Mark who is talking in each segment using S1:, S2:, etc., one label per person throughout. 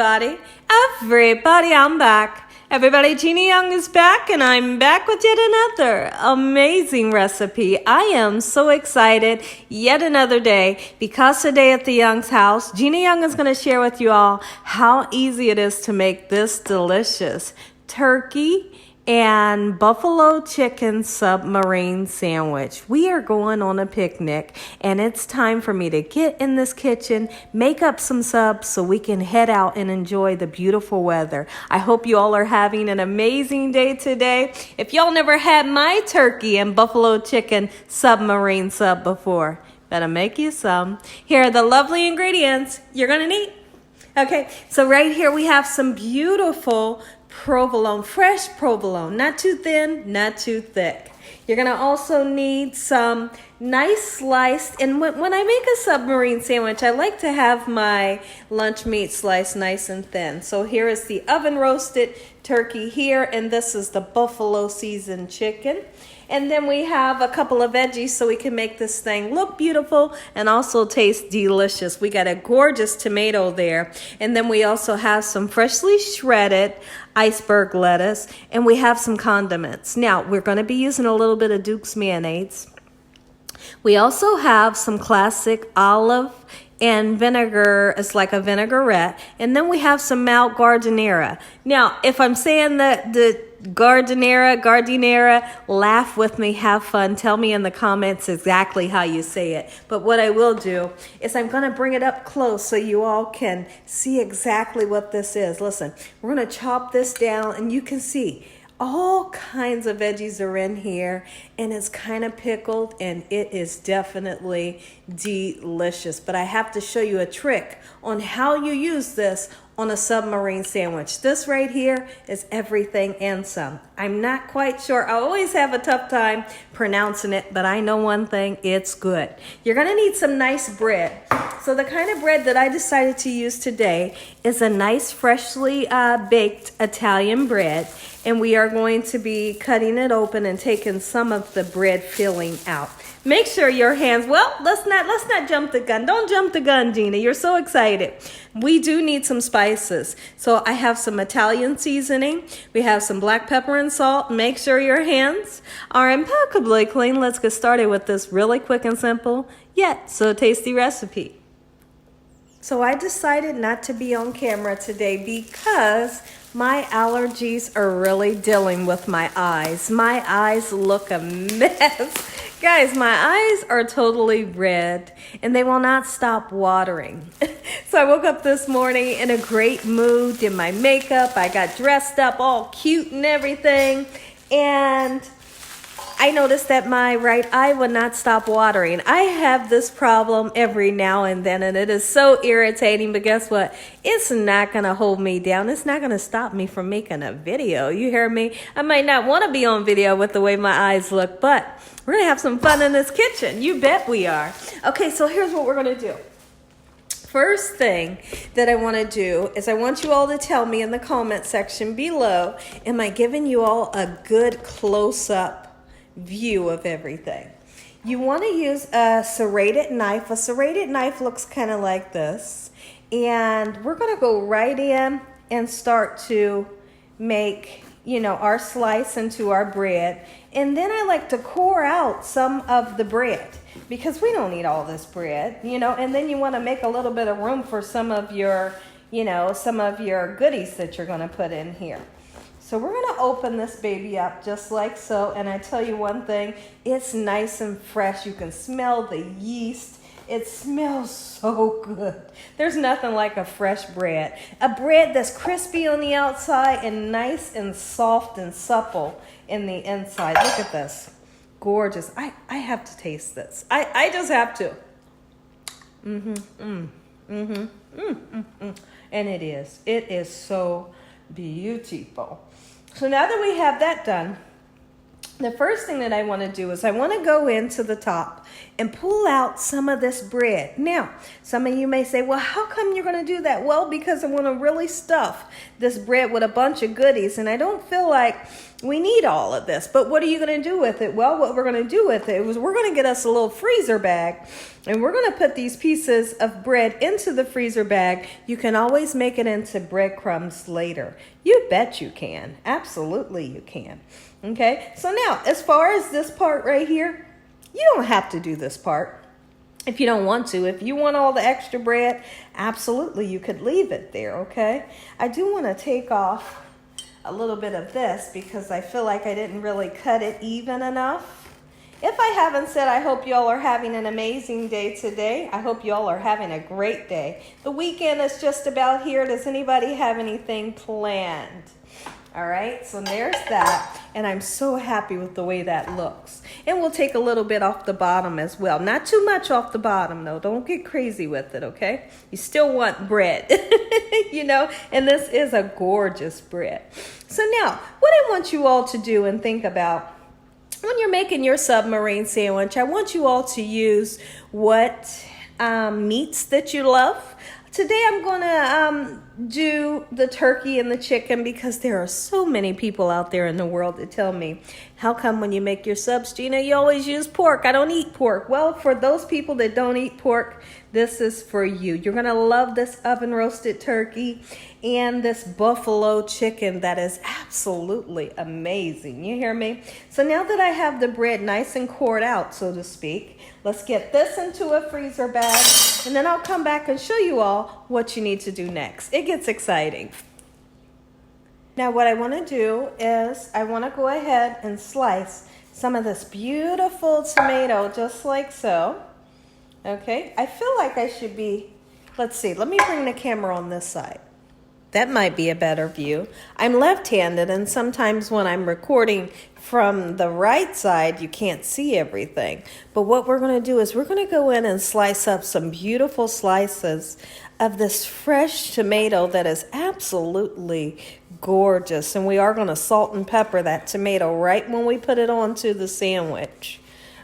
S1: everybody, I'm back. Everybody, Gina Young is back, and I'm back with yet another amazing recipe. I am so excited. Yet another day, because today at the Young's house, Gina Young is going to share with you all how easy it is to make this delicious turkey and buffalo chicken submarine sandwich. We are going on a picnic, and it's time for me to get in this kitchen, make up some subs so we can head out and enjoy the beautiful weather. I hope you all are having an amazing day today. If y'all never had my turkey and buffalo chicken submarine sub before, better make you some. Here are the lovely ingredients you're gonna need. Okay, so right here we have some beautiful provolone, fresh provolone, not too thin, not too thick. You're gonna also need some nice sliced, and when I make a submarine sandwich, I like to have my lunch meat sliced nice and thin. So here is the oven roasted turkey here, and this is the buffalo seasoned chicken. And then we have a couple of veggies so we can make this thing look beautiful and also taste delicious. We got a gorgeous tomato there. And then we also have some freshly shredded iceberg lettuce, and we have some condiments. Now, we're going to be using a little bit of Duke's mayonnaise. We also have some classic olive and vinegar. It's like a vinaigrette. And then we have some mild Gardinarea. Now, if I'm saying that the Gardinera, laugh with me, have fun. Tell me in the comments exactly how you say it. But what I will do is I'm going to bring it up close so you all can see exactly what this is. Listen, we're going to chop this down, and you can see all kinds of veggies are in here, and it's kind of pickled, and it is definitely delicious. But I have to show you a trick on how you use this on a submarine sandwich. This right here is everything and some. I'm not quite sure. I always have a tough time pronouncing it, but I know one thing, it's good. You're gonna need some nice bread. So the kind of bread that I decided to use today is a nice freshly baked Italian bread, and we are going to be cutting it open and taking some of the bread filling out. Make sure your hands, well, let's not jump the gun. Don't jump the gun, Gina. You're so excited. We do need some spices. So I have some Italian seasoning. We have some black pepper and salt. Make sure your hands are impeccably clean. Let's get started with this really quick and simple, yet so tasty recipe. So I decided not to be on camera today because my allergies are really dealing with my eyes. My eyes look a mess. Guys, my eyes are totally red, and they will not stop watering. So I woke up this morning in a great mood, did my makeup, I got dressed up all cute and everything, and I noticed that my right eye would not stop watering. I have this problem every now and then, and it is so irritating, but guess what? It's not going to hold me down. It's not going to stop me from making a video. You hear me? I might not want to be on video with the way my eyes look, but we're going to have some fun in this kitchen. You bet we are. Okay, so here's what we're going to do. First thing that I want to do is I want you all to tell me in the comment section below, am I giving you all a good close-up view of everything? You want to use a serrated knife. A serrated knife looks kind of like this, and we're going to go right in and start to make, you know, our slice into our bread. And then I like to core out some of the bread because we don't need all this bread, you know. And then you want to make a little bit of room for some of your, you know, some of your goodies that you're going to put in here. So we're going to open this baby up just like so, and I tell you one thing, it's nice and fresh. You can smell the yeast. It smells so good. There's nothing like a fresh bread. A bread that's crispy on the outside and nice and soft and supple in the inside. Look at this. Gorgeous. I have to taste this. I just have to. And it is. It is so beautiful. So now that we have that done, the first thing that I want to do is I want to go into the top and pull out some of this bread. Now, some of you may say, well, how come you're going to do that? Well, because I want to really stuff this bread with a bunch of goodies, and I don't feel like we need all of this. But what are you going to do with it? Well, what we're going to do with it is we're going to get us a little freezer bag, and we're going to put these pieces of bread into the freezer bag. You can always make it into breadcrumbs later. You bet you can. Absolutely you can. Okay, so now as far as this part right here, you don't have to do this part if you don't want to. If you want all the extra bread, absolutely you could leave it there, okay? I do want to take off a little bit of this because I feel like I didn't really cut it even enough. If I haven't said, I hope y'all are having an amazing day today. I hope y'all are having a great day. The weekend is just about here. Does anybody have anything planned? All right, so there's that, and I'm so happy with the way that looks. And we'll take a little bit off the bottom as well. Not too much off the bottom, though. Don't get crazy with it, okay? You still want bread, you know, and this is a gorgeous bread. So now, what I want you all to do and think about, when you're making your submarine sandwich, I want you all to use what meats that you love. Today I'm going to do the turkey and the chicken because there are so many people out there in the world that tell me, how come when you make your subs, Gina, you always use pork? I don't eat pork. Well, for those people that don't eat pork, this is for you. You're going to love this oven roasted turkey and this buffalo chicken that is absolutely amazing. You hear me? So now that I have the bread nice and cored out, so to speak, let's get this into a freezer bag, and then I'll come back and show you all what you need to do next. It gets exciting. Now what I want to do is I want to go ahead and slice some of this beautiful tomato just like so. Okay, I feel like I should be, let's see, let me bring the camera on this side. That might be a better view. I'm left-handed, and sometimes when I'm recording from the right side, you can't see everything. But what we're going to do is we're going to go in and slice up some beautiful slices of this fresh tomato that is absolutely gorgeous. And we are going to salt and pepper that tomato right when we put it onto the sandwich.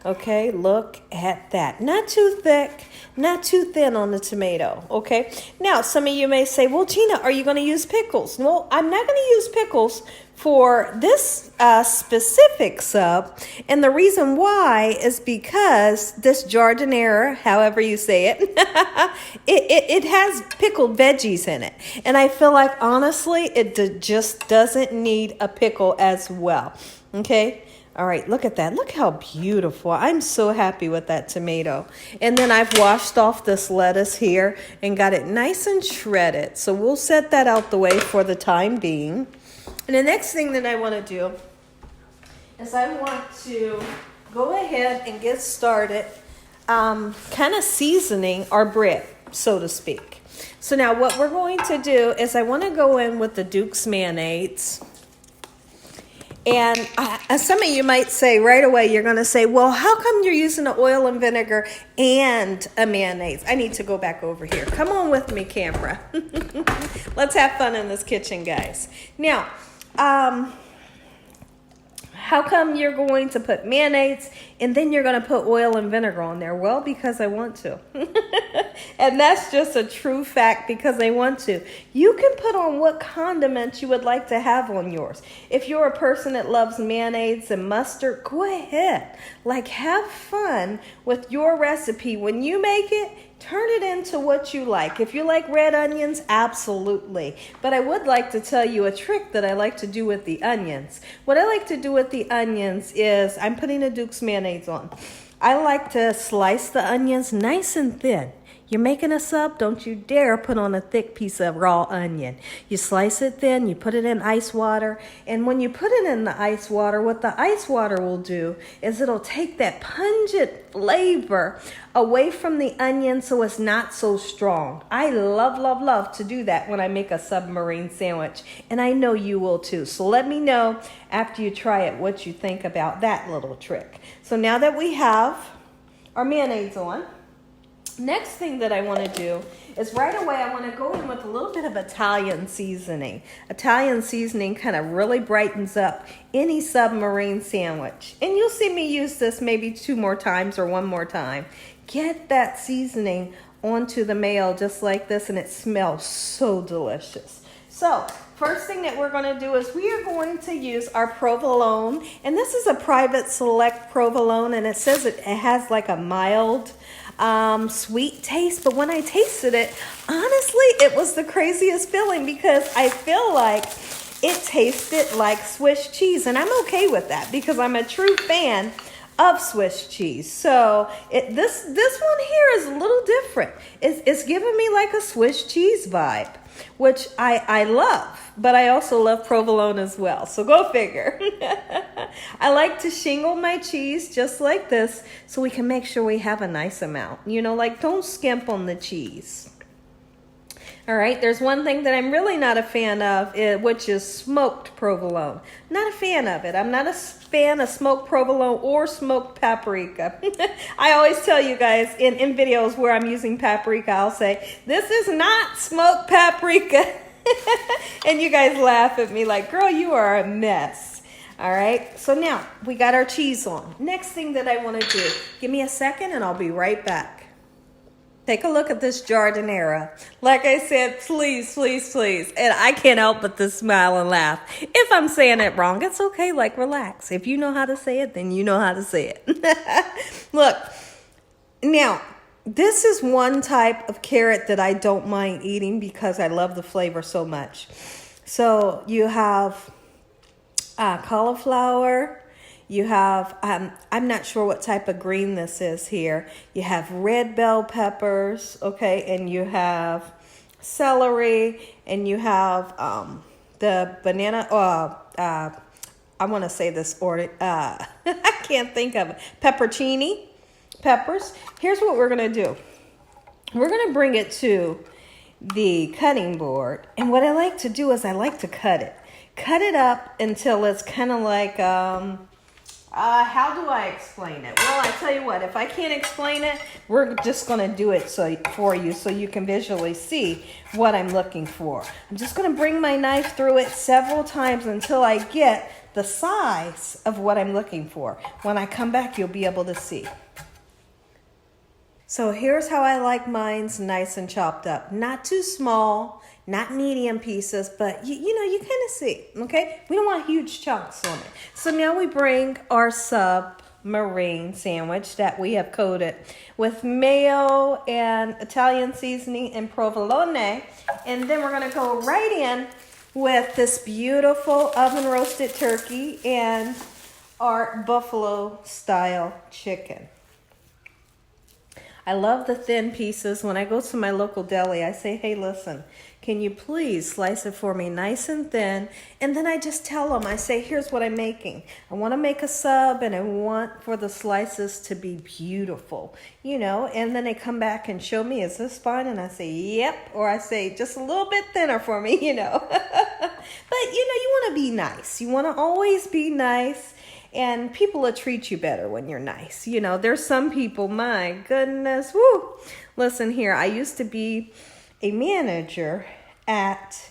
S1: Okay, look at that. Not too thick, not too thin on the tomato, okay? Now, some of you may say, well, Gina, are you going to use pickles? No, I'm not going to use pickles for this specific sub. And the reason why is because this Gardinarea, however you say it, it has pickled veggies in it. And I feel like, honestly, it just doesn't need a pickle as well, okay? All right, look at that. Look how beautiful. I'm so happy with that tomato. And then I've washed off this lettuce here and got it nice and shredded. So we'll set that out the way for the time being. And the next thing that I want to do is I want to go ahead and get started kind of seasoning our bread, so to speak. So now what we're going to do is I want to go in with the Duke's mayonnaise. And some of you might say right away, you're going to say, well, how come you're using the oil and vinegar and a mayonnaise? I need to go back over here. Come on with me, camera. Let's have fun in this kitchen, guys. Now, how come you're going to put mayonnaise and then you're going to put oil and vinegar on there? Well, because I want to. And that's just a true fact, because I want to. You can put on what condiments you would like to have on yours. If you're a person that loves mayonnaise and mustard, go ahead. Like, have fun with your recipe. When you make it, turn it into what you like. If you like red onions, absolutely. But I would like to tell you a trick that I like to do with the onions. What I like to do with the onions is, I'm putting a Duke's mayonnaise on. I like to slice the onions nice and thin. You're making a sub, don't you dare put on a thick piece of raw onion. You slice it thin, you put it in ice water, and when you put it in the ice water, what the ice water will do is it'll take that pungent flavor away from the onion so it's not so strong. I love, love, love to do that when I make a submarine sandwich, and I know you will too. So let me know after you try it what you think about that little trick. So now that we have our mayonnaise on, Next thing that I want to do is right away I want to go in with a little bit of Italian seasoning. Italian seasoning kind of really brightens up any submarine sandwich. And you'll see me use this maybe 2 more times or 1 more time. Get that seasoning onto the mayo just like this, and it smells so delicious. So first thing that we're going to do is we are going to use our provolone, and this is a private select provolone, and it says it has like a mild sweet taste, but when I tasted it, honestly, it was the craziest feeling because I feel like it tasted like Swiss cheese, and I'm okay with that because I'm a true fan of Swiss cheese. So this one here is a little different. It's giving me like a Swiss cheese vibe, which I love, but I also love provolone as well. So go figure. I like to shingle my cheese just like this so we can make sure we have a nice amount. You know, like don't skimp on the cheese. All right, there's one thing that I'm really not a fan of, which is smoked provolone. Not a fan of it. I'm not a fan of smoked provolone or smoked paprika. I always tell you guys in videos where I'm using paprika, I'll say, this is not smoked paprika. And you guys laugh at me like, girl, you are a mess. All right, so now we got our cheese on. Next thing that I want to do, give me a second and I'll be right back. Take a look at this Gardinarea. Like I said, please, please, please. And I can't help but to smile and laugh. If I'm saying it wrong, it's okay. Like, relax. If you know how to say it, then you know how to say it. Look, now, this is one type of carrot that I don't mind eating because I love the flavor so much. So you have cauliflower. You have, I'm not sure what type of green this is here. You have red bell peppers, okay, and you have celery, and you have the banana, I want to say this order, I can't think of it, peppercini, peppers. Here's what we're going to do. We're going to bring it to the cutting board, and what I like to do is I like to cut it. Cut it up until it's kind of like, how do I explain it? Well, I tell you what, if I can't explain it, we're just going to do it for you so you can visually see what I'm looking for. I'm just going to bring my knife through it several times until I get the size of what I'm looking for. When I come back, you'll be able to see. So here's how I like mine's nice and chopped up. Not too small, not medium pieces, but you know, you kind of see, okay? We don't want huge chunks on it. So now we bring our submarine sandwich that we have coated with mayo and Italian seasoning and provolone. And then we're gonna go right in with this beautiful oven roasted turkey and our buffalo style chicken. I love the thin pieces. When I go to my local deli, I say, hey, listen, can you please slice it for me nice and thin? And then I just tell them, I say, here's what I'm making. I want to make a sub and I want for the slices to be beautiful, you know, and then they come back and show me, is this fine? And I say, yep. Or I say, just a little bit thinner for me, you know. But, you know, you want to be nice. You want to always be nice. And people will treat you better when you're nice. You know, there's some people, my goodness, whoo. Listen here, I used to be a manager at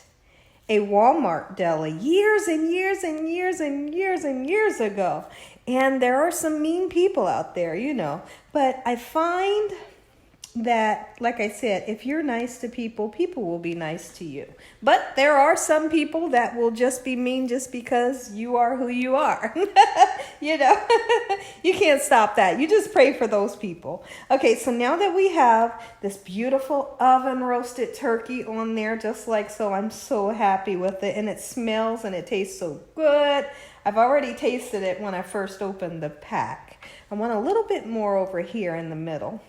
S1: a Walmart deli years and years and years and years and years ago. And there are some mean people out there, you know. But I find that, like I said, if you're nice to people, people will be nice to you. But there are some people that will just be mean just because you are who you are. You know, you can't stop that. You just pray for those people. Okay, so now that we have this beautiful oven roasted turkey on there, just like so, I'm so happy with it. And it smells and it tastes so good. I've already tasted it when I first opened the pack. I want a little bit more over here in the middle.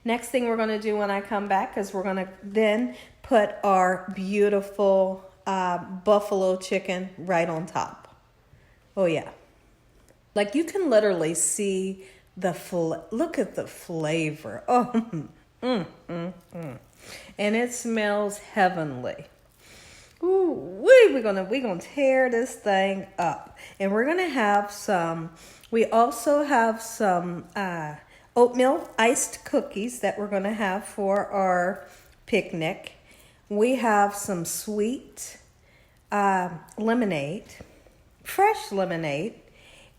S1: Next thing we're going to do when I come back is we're going to then put our beautiful buffalo chicken right on top. Oh, yeah. Like you can literally see the look at the flavor. Oh, And it smells heavenly. Ooh, we're gonna tear this thing up. And we're going to have some, we also have some oatmeal iced cookies that we're going to have for our picnic. We have some sweet lemonade, fresh lemonade.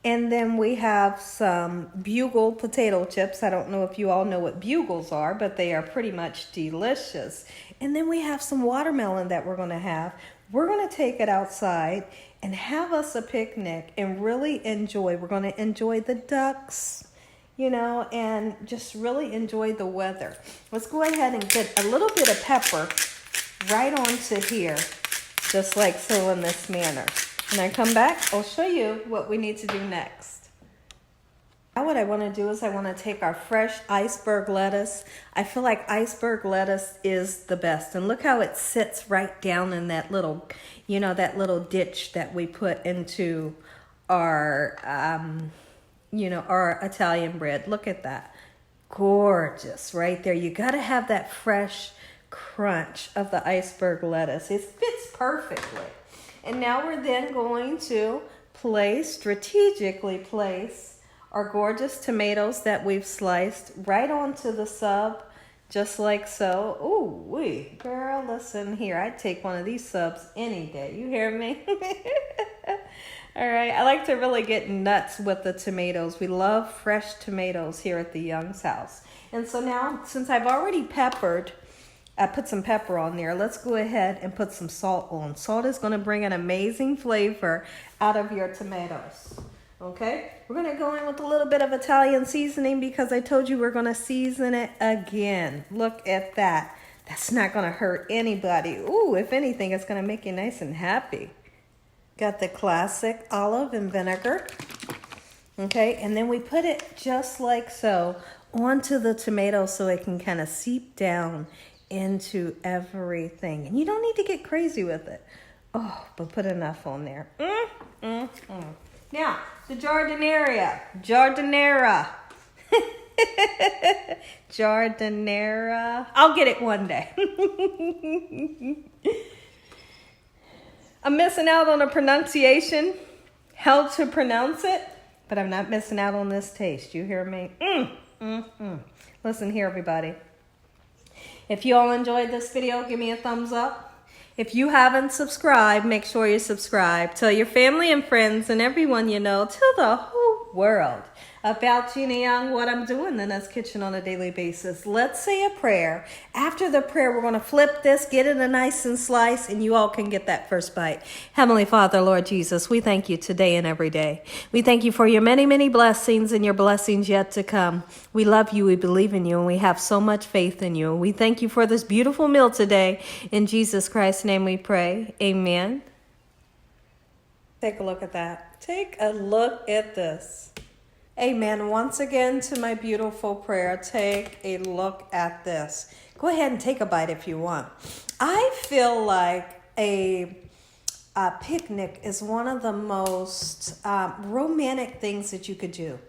S1: And then we have some bugle potato chips. I don't know if you all know what bugles are, but they are pretty much delicious. And then we have some watermelon that we're going to have. We're going to take it outside and have us a picnic and really enjoy. We're going to enjoy the ducks, you know, and just really enjoy the weather. Let's go ahead and get a little bit of pepper right onto here, just like so, in this manner. When I come back, I'll show you what we need to do next. Now what I want to do is I want to take our fresh iceberg lettuce. I feel like iceberg lettuce is the best. And look how it sits right down in that little, you know, that little ditch that we put into our, you know, our Italian bread. Look at that. Gorgeous right there. You got to have that fresh crunch of the iceberg lettuce. It fits perfectly. And now we're then going to strategically place our gorgeous tomatoes that we've sliced right onto the sub, just like so. Ooh, wee, girl, listen here. I'd take one of these subs any day. You hear me? All right, I like to really get nuts with the tomatoes. We love fresh tomatoes here at the Young's house. And so now, since I've already peppered, I put some pepper on there. Let's go ahead and put some salt on. Salt is going to bring an amazing flavor out of your tomatoes. Okay, we're going to go in with a little bit of Italian seasoning because I told you we're going to season it again. Look at that. That's not going to hurt anybody. Ooh, if anything, it's going to make you nice and happy. Got the classic olive and vinegar. Okay, and then we put it just like so onto the tomato so it can kind of seep down into everything. And you don't need to get crazy with it. Oh, but put enough on there. Now, the Gardinarea. Gardinarea. I'll get it one day. I'm missing out on a pronunciation, how to pronounce it, but I'm not missing out on this taste. You hear me? Listen here, everybody. If you all enjoyed this video, give me a thumbs up. If you haven't subscribed, make sure you subscribe. Tell your family and friends and everyone you know, tell the whole world about Gina Young, what I'm doing in this kitchen on a daily basis. Let's say a prayer. After the prayer, we're going to flip this, get it a nice and slice, and you all can get that first bite. Heavenly Father, Lord Jesus, we thank you today and every day. We thank you for your many, many blessings and your blessings yet to come. We love you, we believe in you, and we have so much faith in you. We thank you for this beautiful meal today. In Jesus Christ's name we pray. Amen. Take a look at that. Take a look at this. Amen. Once again to my beautiful prayer, take a look at this. Go ahead and take a bite if you want. I feel like a picnic is one of the most romantic things that you could do.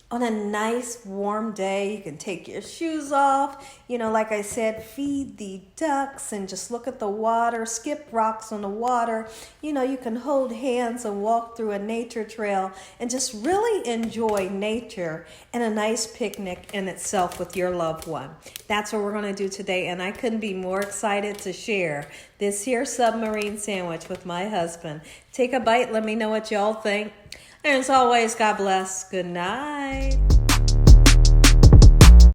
S1: On a nice warm day, you can take your shoes off, you know, like I said, feed the ducks and just look at the water, skip rocks on the water. You know, you can hold hands and walk through a nature trail and just really enjoy nature and a nice picnic in itself with your loved one. That's what we're going to do today, and I couldn't be more excited to share this here submarine sandwich with my husband. Take a bite, let me know what y'all think. And as always, God bless. Good night.